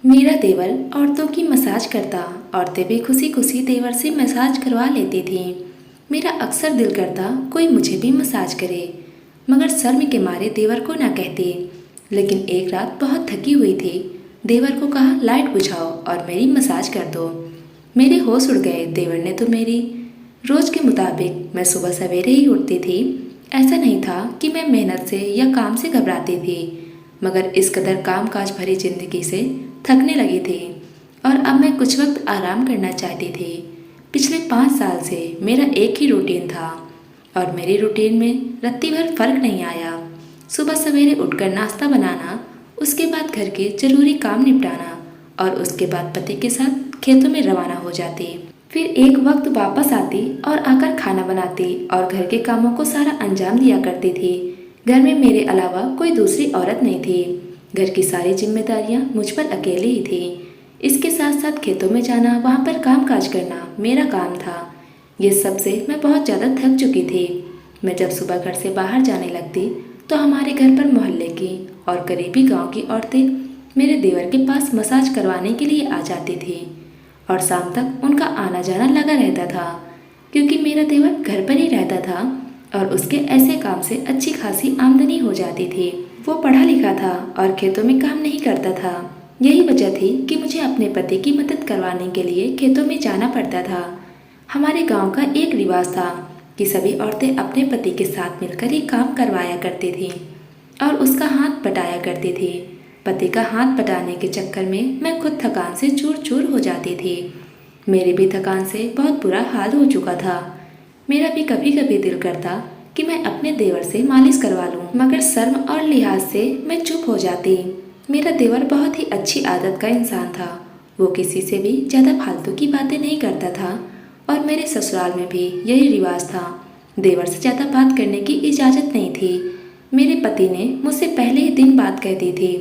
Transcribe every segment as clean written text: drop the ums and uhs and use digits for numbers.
मेरा देवर औरतों की मसाज करता। औरतें भी खुशी खुशी देवर से मसाज करवा लेती थीं। मेरा अक्सर दिल करता कोई मुझे भी मसाज करे, मगर शर्म के मारे देवर को ना कहती। लेकिन एक रात बहुत थकी हुई थी। देवर को कहा लाइट बुझाओ और मेरी मसाज कर दो। मेरे होश उड़ गए। देवर ने तो मेरी रोज के मुताबिक मैं सुबह सवेरे ही उठती थी। ऐसा नहीं था कि मैं मेहनत से या काम से घबराती थी, मगर इस कदर काम काज भरी जिंदगी से थकने लगी थी और अब मैं कुछ वक्त आराम करना चाहती थी। पिछले 5 साल से मेरा एक ही रूटीन था और मेरी रूटीन में रत्ती भर फर्क नहीं आया। सुबह सवेरे उठकर नाश्ता बनाना, उसके बाद घर के जरूरी काम निपटाना और उसके बाद पति के साथ खेतों में रवाना हो जाती। फिर एक वक्त वापस आती और आकर खाना बनाती और घर के कामों को सारा अंजाम दिया करती थी। घर में मेरे अलावा कोई दूसरी औरत नहीं थी। घर की सारी जिम्मेदारियां मुझ पर अकेले ही थी। इसके साथ साथ खेतों में जाना, वहाँ पर काम काज करना मेरा काम था। ये सब से मैं बहुत ज़्यादा थक चुकी थी। मैं जब सुबह घर से बाहर जाने लगती तो हमारे घर पर मोहल्ले की और करीबी गांव की औरतें मेरे देवर के पास मसाज करवाने के लिए आ जाती थी और शाम तक उनका आना जाना लगा रहता था, क्योंकि मेरा देवर घर पर ही रहता था और उसके ऐसे काम से अच्छी खासी आमदनी हो जाती थी। वो पढ़ा लिखा था और खेतों में काम नहीं करता था। यही वजह थी कि मुझे अपने पति की मदद करवाने के लिए खेतों में जाना पड़ता था। हमारे गांव का एक रिवाज था कि सभी औरतें अपने पति के साथ मिलकर ही काम करवाया करती थीं और उसका हाथ बटाया करती थी। पति का हाथ बटाने के चक्कर में मैं खुद थकान से चूर चूर हो जाती थी। मेरे भी थकान से बहुत बुरा हाल हो चुका था। मेरा भी कभी कभी दिल करता कि मैं अपने देवर से मालिश करवा लूं, मगर शर्म और लिहाज से मैं चुप हो जाती। मेरा देवर बहुत ही अच्छी आदत का इंसान था। वो किसी से भी ज़्यादा फालतू की बातें नहीं करता था और मेरे ससुराल में भी यही रिवाज था। देवर से ज़्यादा बात करने की इजाज़त नहीं थी। मेरे पति ने मुझसे पहले ही दिन बात कह दी थी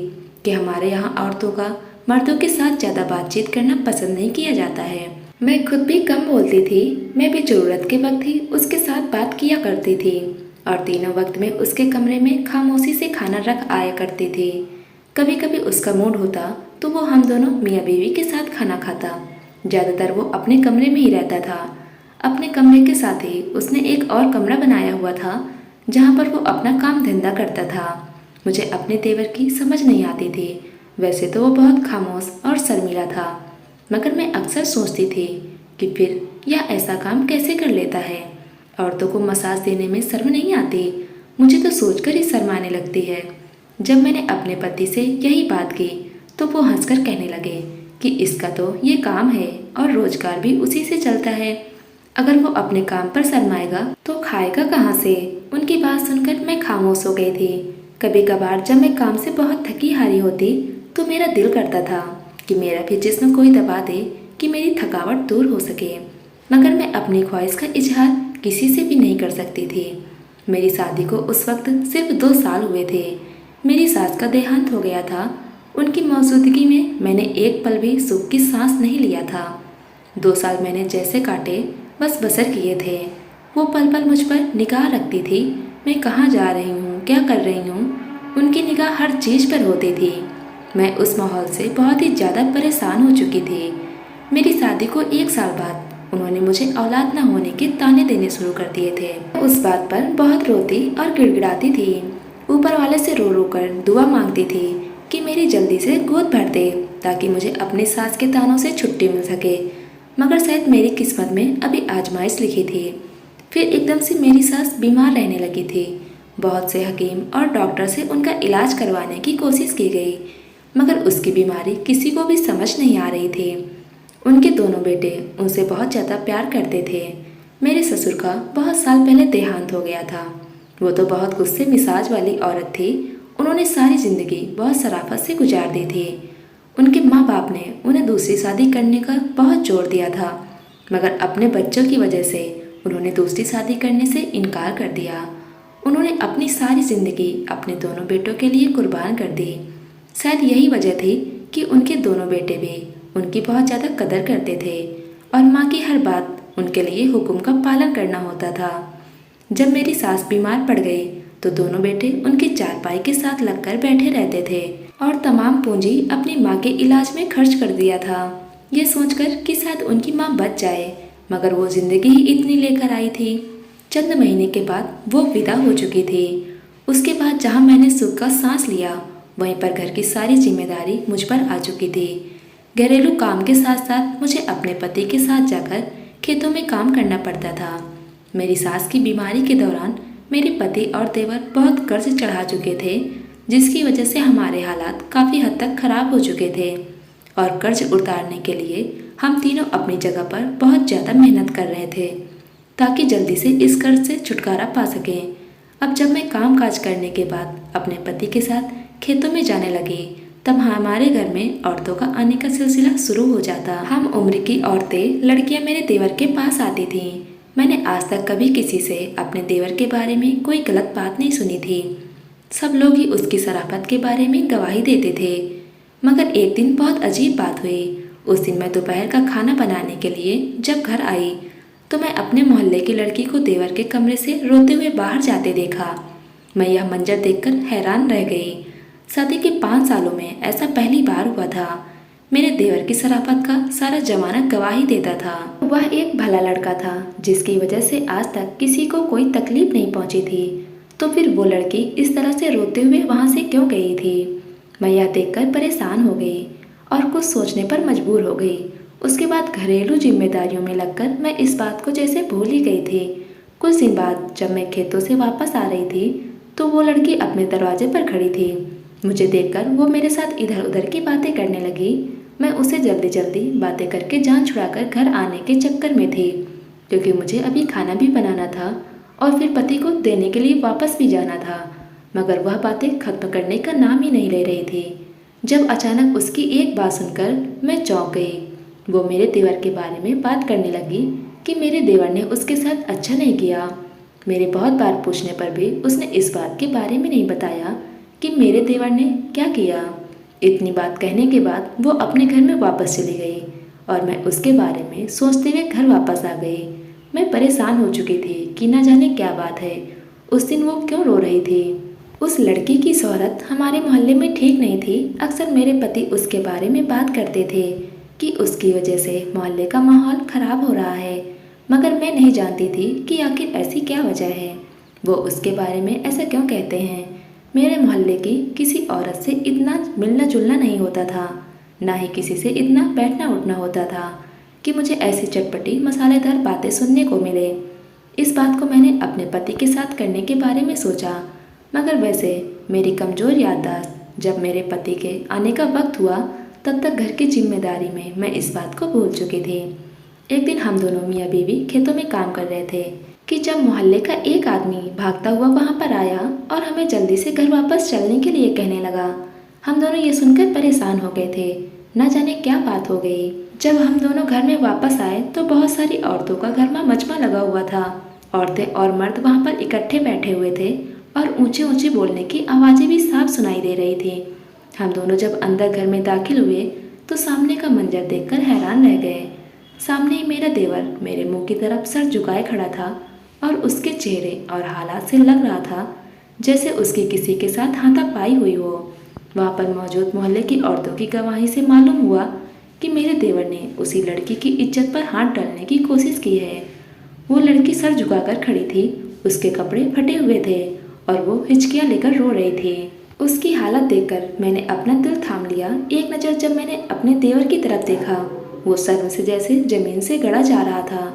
कि हमारे यहाँ औरतों का मर्दों के साथ ज़्यादा बातचीत करना पसंद नहीं किया जाता है। मैं खुद भी कम बोलती थी। मैं भी ज़रूरत के वक्त ही उसके साथ बात किया करती थी और तीनों वक्त में उसके कमरे में खामोशी से खाना रख आया करती थी। कभी कभी उसका मूड होता तो वो हम दोनों मियाँ बीवी के साथ खाना खाता। ज़्यादातर वो अपने कमरे में ही रहता था। अपने कमरे के साथ ही उसने एक और कमरा बनाया हुआ था जहाँ पर वो अपना काम धंधा करता था। मुझे अपने तेवर की समझ नहीं आती थी। वैसे तो वो बहुत खामोश और शर्मीला था, मगर मैं अक्सर सोचती थी कि फिर यह ऐसा काम कैसे कर लेता है। औरतों को मसाज देने में शर्म नहीं आती। मुझे तो सोचकर ही शर्म आने लगती है। जब मैंने अपने पति से यही बात की तो वो हंसकर कहने लगे कि इसका तो ये काम है और रोजगार भी उसी से चलता है। अगर वो अपने काम पर शर्माएगा तो खाएगा कहाँ से। उनकी बात सुनकर मैं खामोश हो गई थी। कभी कभार जब मैं काम से बहुत थकी हारी होती तो मेरा दिल करता था कि मेरा भी जिस्म कोई दबा दे कि मेरी थकावट दूर हो सके, मगर मैं अपनी ख्वाहिश का इजहार किसी से भी नहीं कर सकती थी। मेरी शादी को उस वक्त सिर्फ 2 साल हुए थे। मेरी सास का देहांत हो गया था। उनकी मौजूदगी में मैंने एक पल भी सुख की सांस नहीं लिया था। 2 साल मैंने जैसे काटे बस बसर किए थे। वो पल पल मुझ पर निगाह रखती थी। मैं कहाँ जा रही हूँ, क्या कर रही हूँ, उनकी निगाह हर चीज़ पर होती थी। मैं उस माहौल से बहुत ही ज़्यादा परेशान हो चुकी थी। मेरी शादी को 1 साल बाद उन्होंने मुझे औलाद न होने के ताने देने शुरू कर दिए थे। उस बात पर बहुत रोती और गिड़गिड़ाती थी। ऊपर वाले से रो रो कर दुआ मांगती थी कि मेरी जल्दी से गोद भर दे ताकि मुझे अपनी सास के तानों से छुट्टी मिल सके, मगर शायद मेरी किस्मत में अभी आजमाइश लिखी थी। फिर एकदम से मेरी सास बीमार रहने लगी थी। बहुत से हकीम और डॉक्टर से उनका इलाज करवाने की कोशिश की गई, मगर उसकी बीमारी किसी को भी समझ नहीं आ रही थी। उनके दोनों बेटे उनसे बहुत ज़्यादा प्यार करते थे। मेरे ससुर का बहुत साल पहले देहांत हो गया था। वो तो बहुत गुस्से मिजाज वाली औरत थी। उन्होंने सारी ज़िंदगी बहुत शराफत से गुजार दी थी। उनके माँ बाप ने उन्हें दूसरी शादी करने का बहुत जोर दिया था, मगर अपने बच्चों की वजह से उन्होंने दूसरी शादी करने से इनकार कर दिया। उन्होंने अपनी सारी ज़िंदगी अपने दोनों बेटों के लिए कुर्बान कर दी। शायद यही वजह थी कि उनके दोनों बेटे भी उनकी बहुत ज़्यादा कदर करते थे और माँ की हर बात उनके लिए हुक्म का पालन करना होता था। जब मेरी सास बीमार पड़ गई तो दोनों बेटे उनकी चारपाई के साथ लगकर बैठे रहते थे और तमाम पूंजी अपनी माँ के इलाज में खर्च कर दिया था, ये सोचकर कि शायद उनकी माँ बच जाए, मगर वो जिंदगी ही इतनी लेकर आई थी। चंद महीने के बाद वो विदा हो चुकी थी। उसके बाद जहाँ मैंने सुख का सांस लिया, वहीं पर घर की सारी जिम्मेदारी मुझ पर आ चुकी थी। घरेलू काम के साथ साथ मुझे अपने पति के साथ जाकर खेतों में काम करना पड़ता था। मेरी सास की बीमारी के दौरान मेरे पति और देवर बहुत कर्ज चढ़ा चुके थे, जिसकी वजह से हमारे हालात काफ़ी हद तक खराब हो चुके थे और कर्ज उतारने के लिए हम तीनों अपनी जगह पर बहुत ज़्यादा मेहनत कर रहे थे ताकि जल्दी से इस कर्ज से छुटकारा पा सकें। अब जब मैं काम काज करने के बाद अपने पति के साथ खेतों में जाने लगी, तब हमारे घर में औरतों का आने का सिलसिला शुरू हो जाता। हम उम्र की औरतें, लड़कियां मेरे देवर के पास आती थीं। मैंने आज तक कभी किसी से अपने देवर के बारे में कोई गलत बात नहीं सुनी थी। सब लोग ही उसकी शराफत के बारे में गवाही देते थे। मगर एक दिन बहुत अजीब बात हुई। उस दिन मैं दोपहर का खाना बनाने के लिए जब घर आई, तो मैं अपने मोहल्ले की लड़की को देवर के कमरे से रोते हुए बाहर जाते देखा। मैं यह मंजर देखकर हैरान रह गई। शादी के 5 सालों में ऐसा पहली बार हुआ था। मेरे देवर की शराफत का सारा जमाना गवाही देता था। वह एक भला लड़का था, जिसकी वजह से आज तक किसी को कोई तकलीफ नहीं पहुंची थी। तो फिर वो लड़की इस तरह से रोते हुए वहां से क्यों गई थी? मैं यह देखकर परेशान हो गई और कुछ सोचने पर मजबूर हो गई। उसके बाद घरेलू जिम्मेदारियों में लगकर मैं इस बात को जैसे भूल ही गई थी। कुछ दिन बाद जब मैं खेतों से वापस आ रही थी, तो वो लड़की अपने दरवाजे पर खड़ी थी। मुझे देखकर वो मेरे साथ इधर उधर की बातें करने लगी। मैं उसे जल्दी जल्दी बातें करके जान छुड़ाकर घर आने के चक्कर में थी, क्योंकि मुझे अभी खाना भी बनाना था और फिर पति को देने के लिए वापस भी जाना था। मगर वह बातें खत्म करने का नाम ही नहीं ले रही थी। जब अचानक उसकी एक बात सुनकर मैं चौंक गई। वो मेरे देवर के बारे में बात करने लगी कि मेरे देवर ने उसके साथ अच्छा नहीं किया। मेरे बहुत बार पूछने पर भी उसने इस बात के बारे में नहीं बताया कि मेरे देवर ने क्या किया। इतनी बात कहने के बाद वो अपने घर में वापस चली गई और मैं उसके बारे में सोचते हुए घर वापस आ गई। मैं परेशान हो चुकी थी कि न जाने क्या बात है। उस दिन वो क्यों रो रही थी? उस लड़की की शोहरत हमारे मोहल्ले में ठीक नहीं थी। अक्सर मेरे पति उसके बारे में बात करते थे कि उसकी वजह से मोहल्ले का माहौल खराब हो रहा है, मगर मैं नहीं जानती थी कि आखिर ऐसी क्या वजह है। वो उसके बारे में ऐसा क्यों कहते हैं। मेरे मोहल्ले की किसी औरत से इतना मिलना जुलना नहीं होता था, ना ही किसी से इतना बैठना उठना होता था कि मुझे ऐसी चटपटी मसालेदार बातें सुनने को मिले। इस बात को मैंने अपने पति के साथ करने के बारे में सोचा, मगर वैसे मेरी कमज़ोर याददाश्त, जब मेरे पति के आने का वक्त हुआ तब तक घर की जिम्मेदारी में मैं इस बात को भूल चुकी थी। एक दिन हम दोनों मियाँ बीवी खेतों में काम कर रहे थे कि जब मोहल्ले का एक आदमी भागता हुआ वहाँ पर आया और हमें जल्दी से घर वापस चलने के लिए कहने लगा। हम दोनों ये सुनकर परेशान हो गए थे, न जाने क्या बात हो गई। जब हम दोनों घर में वापस आए तो बहुत सारी औरतों का घर में मजमा लगा हुआ था। औरतें और मर्द वहाँ पर इकट्ठे बैठे हुए थे और ऊंचे ऊंचे बोलने की आवाज़ें भी साफ सुनाई दे रही थी। हम दोनों जब अंदर घर में दाखिल हुए तो सामने का मंजर देखकर हैरान रह गए। सामने ही मेरा देवर मेरे मुंह की तरफ सर झुकाए खड़ा था और उसके चेहरे और हालात से लग रहा था जैसे उसकी किसी के साथ हाथापाई हुई हो। वहाँ पर मौजूद मोहल्ले की औरतों की गवाही से मालूम हुआ कि मेरे देवर ने उसी लड़की की इज्जत पर हाथ डालने की कोशिश की है। वो लड़की सर झुकाकर खड़ी थी, उसके कपड़े फटे हुए थे और वो हिचकियाँ लेकर रो रही थी। उसकी हालत देखकर मैंने अपना दिल थाम लिया। एक नज़र जब मैंने अपने देवर की तरफ देखा, वो शर्म से जैसे जमीन से गड़ा जा रहा था।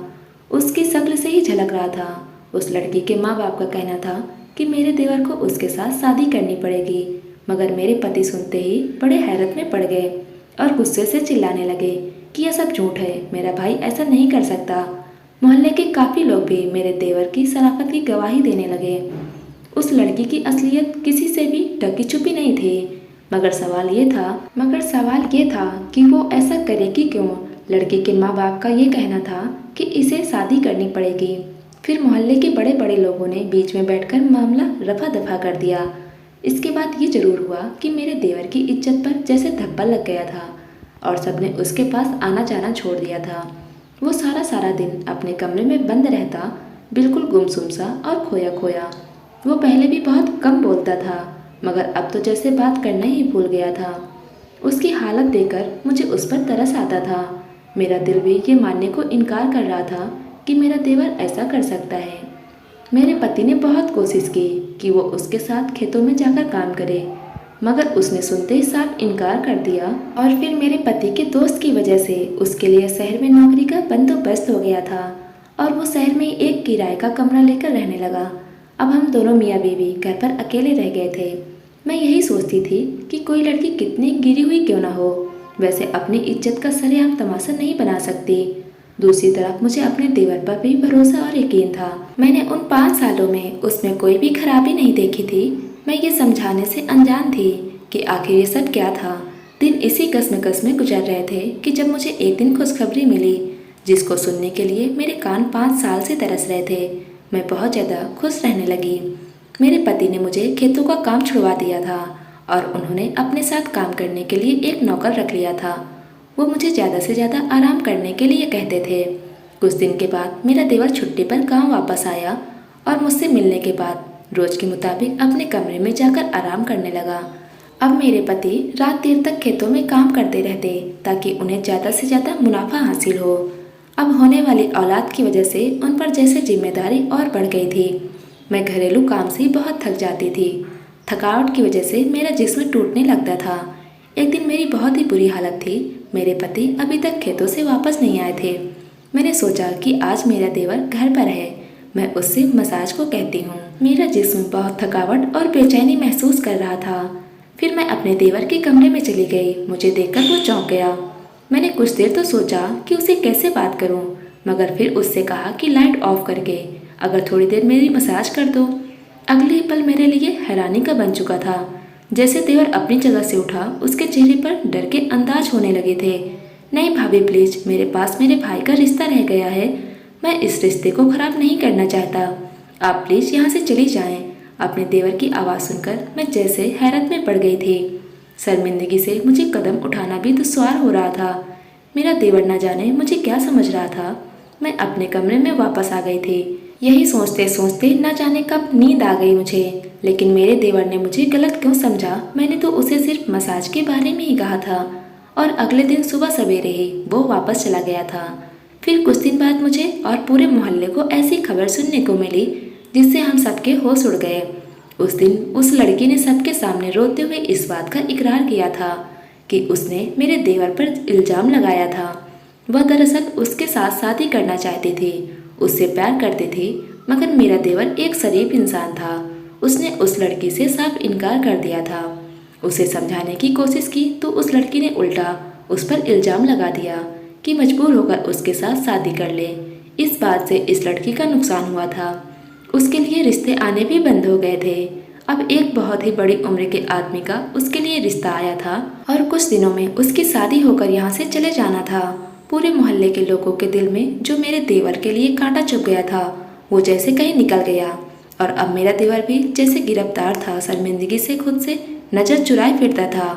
उसकी शक्ल से ही झलक रहा था। उस लड़की के माँ बाप का कहना था कि मेरे देवर को उसके साथ शादी करनी पड़ेगी, मगर मेरे पति सुनते ही बड़े हैरत में पड़ गए और गुस्से से चिल्लाने लगे कि यह सब झूठ है, मेरा भाई ऐसा नहीं कर सकता। मोहल्ले के काफ़ी लोग भी मेरे देवर की शराफत की गवाही देने लगे। उस लड़की की असलियत किसी से भी ढकी छुपी नहीं थी, मगर सवाल ये था कि वो ऐसा करेगी क्यों। लड़की के माँ बाप का ये कहना था कि इसे शादी करनी पड़ेगी। फिर मोहल्ले के बड़े बड़े लोगों ने बीच में बैठकर मामला रफा दफा कर दिया। इसके बाद ये जरूर हुआ कि मेरे देवर की इज्जत पर जैसे धब्बा लग गया था और सबने उसके पास आना जाना छोड़ दिया था। वो सारा दिन अपने कमरे में बंद रहता, बिल्कुल गुमसुम सा और खोया खोया। वो पहले भी बहुत कम बोलता था, मगर अब तो जैसे बात करना ही भूल गया था। उसकी हालत देखकर मुझे उस पर तरस आता था। मेरा दिल भी ये मानने को इनकार कर रहा था कि मेरा देवर ऐसा कर सकता है। मेरे पति ने बहुत कोशिश की कि वो उसके साथ खेतों में जाकर काम करे, मगर उसने सुनते ही साफ इनकार कर दिया। और फिर मेरे पति के दोस्त की वजह से उसके लिए शहर में नौकरी का बंदोबस्त हो गया था और वो शहर में एक किराए का कमरा लेकर रहने लगा। अब हम दोनों मियाँ बीवी घर पर अकेले रह गए थे। मैं यही सोचती थी कि कोई लड़की कितनी गिरी हुई क्यों ना हो, वैसे अपनी इज्जत का सरेआम तमाशा नहीं बना सकती। दूसरी तरफ मुझे अपने देवर पर भी भरोसा और यकीन था। मैंने उन 5 सालों में उसमें कोई भी खराबी नहीं देखी थी। मैं ये समझाने से अनजान थी कि आखिर ये सब क्या था। दिन इसी कश्मकश में गुजर रहे थे कि जब मुझे एक दिन खुशखबरी मिली, जिसको सुनने के लिए मेरे कान 5 साल से तरस रहे थे। मैं बहुत ज़्यादा खुश रहने लगी। मेरे पति ने मुझे खेतों का काम छुड़वा दिया था और उन्होंने अपने साथ काम करने के लिए एक नौकर रख लिया था। वो मुझे ज़्यादा से ज़्यादा आराम करने के लिए कहते थे। कुछ दिन के बाद मेरा देवर छुट्टी पर गांव वापस आया और मुझसे मिलने के बाद रोज के मुताबिक अपने कमरे में जाकर आराम करने लगा। अब मेरे पति रात देर तक खेतों में काम करते रहते ताकि उन्हें ज़्यादा से ज़्यादा मुनाफा हासिल हो। अब होने वाली औलाद की वजह से उन पर जैसे जिम्मेदारी और बढ़ गई थी। मैं घरेलू काम से बहुत थक जाती थी। थकावट की वजह से मेरा जिस्म टूटने लगता था। एक दिन मेरी बहुत ही बुरी हालत थी। मेरे पति अभी तक खेतों से वापस नहीं आए थे। मैंने सोचा कि आज मेरा देवर घर पर है, मैं उससे मसाज को कहती हूँ। मेरा जिस्म बहुत थकावट और बेचैनी महसूस कर रहा था। फिर मैं अपने देवर के कमरे में चली गई। मुझे देखकर वो चौंक गया। मैंने कुछ देर तो सोचा कि उसे कैसे बात करूं, मगर फिर उससे कहा कि लाइट ऑफ करके अगर थोड़ी देर मेरी मसाज कर दो। अगले ही पल मेरे लिए हैरानी का बन चुका था। जैसे देवर अपनी जगह से उठा, उसके चेहरे पर डर के अंदाज होने लगे थे। नहीं भाभी प्लीज, मेरे पास मेरे भाई का रिश्ता रह गया है। मैं इस रिश्ते को खराब नहीं करना चाहता। आप प्लीज यहाँ से चली जाएं। अपने देवर की आवाज़ सुनकर मैं जैसे हैरत में पड़ गई थी। शर्मिंदगी से मुझे कदम उठाना भी दुश्वार हो रहा था। मेरा देवर न जाने मुझे क्या समझ रहा था। मैं अपने कमरे में वापस आ गई थी। यही सोचते सोचते न जाने कब नींद आ गई मुझे। लेकिन मेरे देवर ने मुझे गलत क्यों समझा। मैंने तो उसे सिर्फ मसाज के बारे में ही कहा था और अगले दिन सुबह सवेरे ही वो वापस चला गया था। फिर कुछ दिन बाद मुझे और पूरे मोहल्ले को ऐसी खबर सुनने को मिली जिससे हम सबके होश उड़ गए। उस दिन उस लड़की ने सबके सामने रोते हुए इस बात का इकरार किया था कि उसने मेरे देवर पर इल्ज़ाम लगाया था। वह दरअसल उसके साथ शादी करना चाहती थी, उससे प्यार करती थी, मगर मेरा देवर एक शरीफ इंसान था। उसने उस लड़की से साफ इनकार कर दिया था। उसे समझाने की कोशिश की तो उस लड़की ने उल्टा उस पर इल्ज़ाम लगा दिया कि मजबूर होकर उसके साथ शादी कर ले। इस बात से इस लड़की का नुकसान हुआ था। उसके लिए रिश्ते आने भी बंद हो गए थे। अब एक बहुत ही बड़ी उम्र के आदमी का उसके लिए रिश्ता आया था और कुछ दिनों में उसकी शादी होकर यहाँ से चले जाना था। पूरे मोहल्ले के लोगों के दिल में जो मेरे देवर के लिए कांटा चुभ गया था, वो जैसे कहीं निकल गया और अब मेरा देवर भी जैसे गिरफ्तार था, शर्मिंदगी से खुद से नज़र चुराए फिरता था।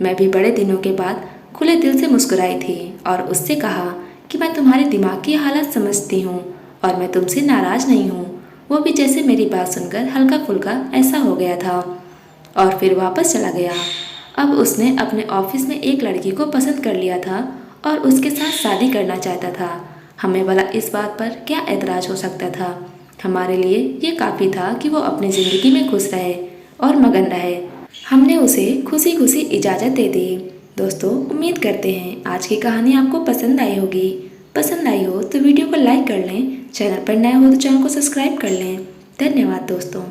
मैं भी बड़े दिनों के बाद खुले दिल से मुस्कुराई थी और उससे कहा कि मैं तुम्हारे दिमाग की हालत समझती हूँ और मैं तुमसे नाराज़ नहीं हूँ। वो भी जैसे मेरी बात सुनकर हल्का फुल्का ऐसा हो गया था और फिर वापस चला गया। अब उसने अपने ऑफिस में एक लड़की को पसंद कर लिया था और उसके साथ शादी करना चाहता था। हमें भला इस बात पर क्या एतराज़ हो सकता था। हमारे लिए ये काफ़ी था कि वो अपनी ज़िंदगी में खुश रहे और मगन रहे। हमने उसे खुशी खुशी इजाज़त दे दी। दोस्तों, उम्मीद करते हैं आज की कहानी आपको पसंद आई होगी। पसंद आई हो तो वीडियो को लाइक कर लें, चैनल पर नए हो तो चैनल को सब्सक्राइब कर लें। धन्यवाद दोस्तों।